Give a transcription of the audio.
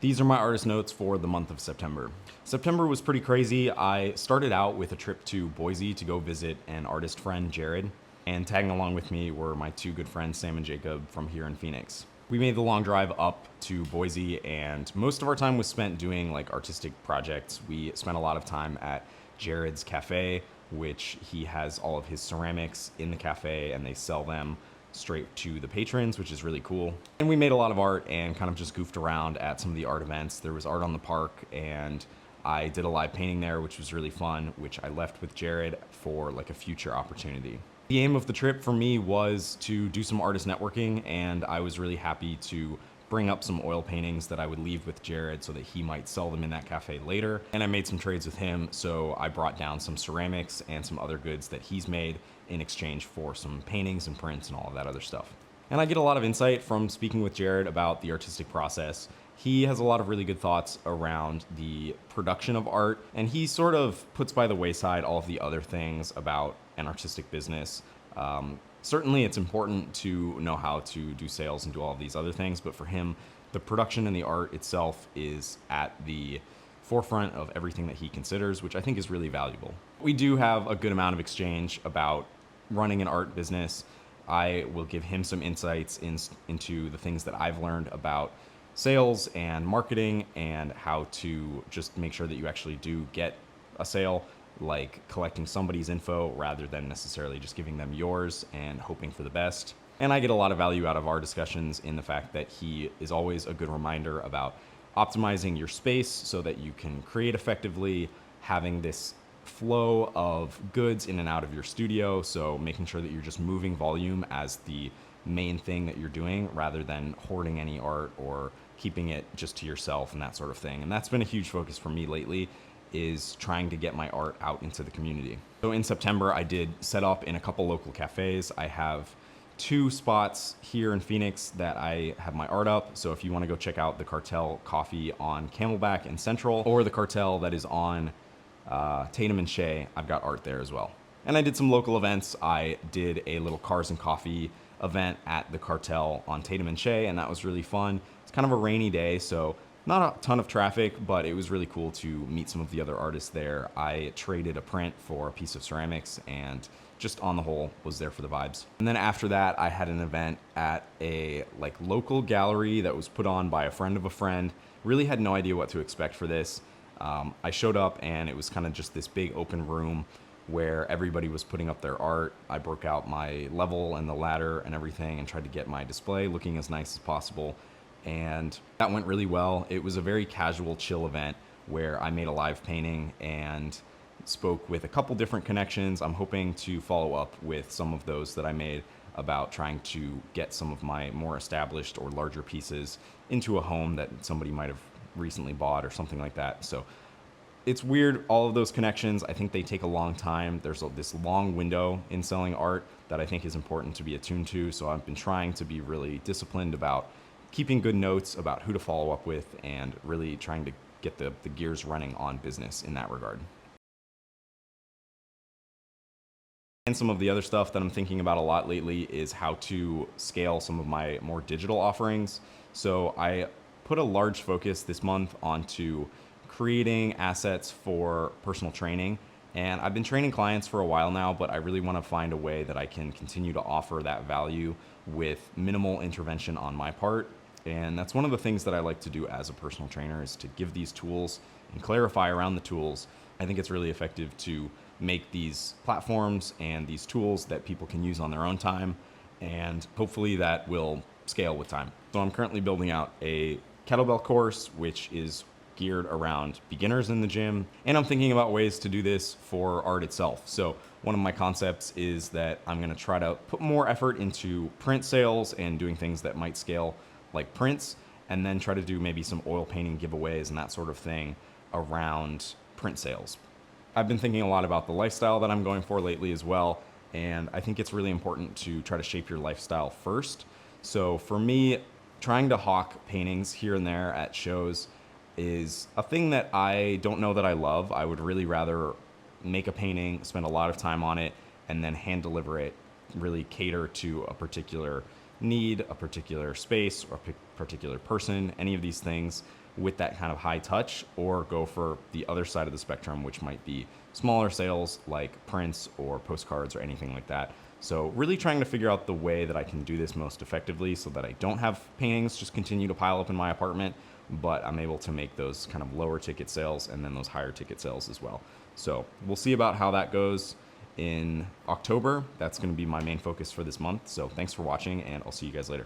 These are my artist notes for the month of September. September was pretty crazy. I started out with a trip to Boise to go visit an artist friend, Jared, and tagging along with me were my two good friends, Sam and Jacob, from here in Phoenix. We made the long drive up to Boise, and most of our time was spent doing like artistic projects. We spent a lot of time at Jared's Cafe, which he has all of his ceramics in the cafe and they sell them straight to the patrons, which is really cool. And we made a lot of art and kind of just goofed around at some of the art events. There was art on the park, and I did a live painting there, which was really fun, which I left with Jared for like a future opportunity. The aim of the trip for me was to do some artist networking, and I was really happy to bring up some oil paintings that I would leave with Jared so that he might sell them in that cafe later. And I made some trades with him, so I brought down some ceramics and some other goods that he's made in exchange for some paintings and prints and all of that other stuff. And I get a lot of insight from speaking with Jared about the artistic process. He has a lot of really good thoughts around the production of art, and he sort of puts by the wayside all of the other things about an artistic business. Certainly, it's important to know how to do sales and do all of these other things, but for him, the production and the art itself is at the forefront of everything that he considers, which I think is really valuable. We do have a good amount of exchange about running an art business. I will give him some insights into the things that I've learned about sales and marketing and how to just make sure that you actually do get a sale, like collecting somebody's info rather than necessarily just giving them yours and hoping for the best. And I get a lot of value out of our discussions in the fact that he is always a good reminder about optimizing your space so that you can create effectively, having this flow of goods in and out of your studio. So making sure that you're just moving volume as the main thing that you're doing rather than hoarding any art or keeping it just to yourself and that sort of thing. And that's been a huge focus for me lately, is trying to get my art out into the community. So in September, I did set up in a couple local cafes. I have two spots here in Phoenix that I have my art up. So if you want to go check out the Cartel Coffee on Camelback and Central, or the Cartel that is on Tatum and Shea, I've got art there as well. And I did some local events. I did a little Cars and Coffee event at the Cartel on Tatum and Shea, and that was really fun. It's kind of a rainy day, so not a ton of traffic, but it was really cool to meet some of the other artists there. I traded a print for a piece of ceramics and just on the whole was there for the vibes. And then after that, I had an event at a like local gallery that was put on by a friend of a friend. Really had no idea what to expect for this. I showed up and it was kind of just this big open room where everybody was putting up their art. I broke out my level and the ladder and everything and tried to get my display looking as nice as possible. And that went really well. It was a very casual, chill event where I made a live painting and spoke with a couple different connections. I'm hoping to follow up with some of those that I made about trying to get some of my more established or larger pieces into a home that somebody might have recently bought or something like that. So it's weird, all of those connections. I think they take a long time. There's this long window in selling art that I think is important to be attuned to. So I've been trying to be really disciplined about keeping good notes about who to follow up with and really trying to get the gears running on business in that regard. And some of the other stuff that I'm thinking about a lot lately is how to scale some of my more digital offerings. So I put a large focus this month onto creating assets for personal training. And I've been training clients for a while now, but I really want to find a way that I can continue to offer that value with minimal intervention on my part. And that's one of the things that I like to do as a personal trainer, is to give these tools and clarify around the tools. I think it's really effective to make these platforms and these tools that people can use on their own time, and hopefully that will scale with time. So I'm currently building out a kettlebell course, which is geared around beginners in the gym. And I'm thinking about ways to do this for art itself. So one of my concepts is that I'm going to try to put more effort into print sales and doing things that might scale like prints, and then try to do maybe some oil painting giveaways and that sort of thing around print sales. I've been thinking a lot about the lifestyle that I'm going for lately as well, and I think it's really important to try to shape your lifestyle first. So for me, trying to hawk paintings here and there at shows is a thing that I don't know that I love. I would really rather make a painting, spend a lot of time on it, and then hand deliver it, really cater to a particular need, a particular space, or a particular person. Any of these things with that kind of high touch, or go for the other side of the spectrum, which might be smaller sales like prints or postcards or anything like that. So really trying to figure out the way that I can do this most effectively so that I don't have paintings just continue to pile up in my apartment, but I'm able to make those kind of lower ticket sales and then those higher ticket sales as well. So we'll see about how that goes in October. That's going to be my main focus for this month. So thanks for watching, and I'll see you guys later.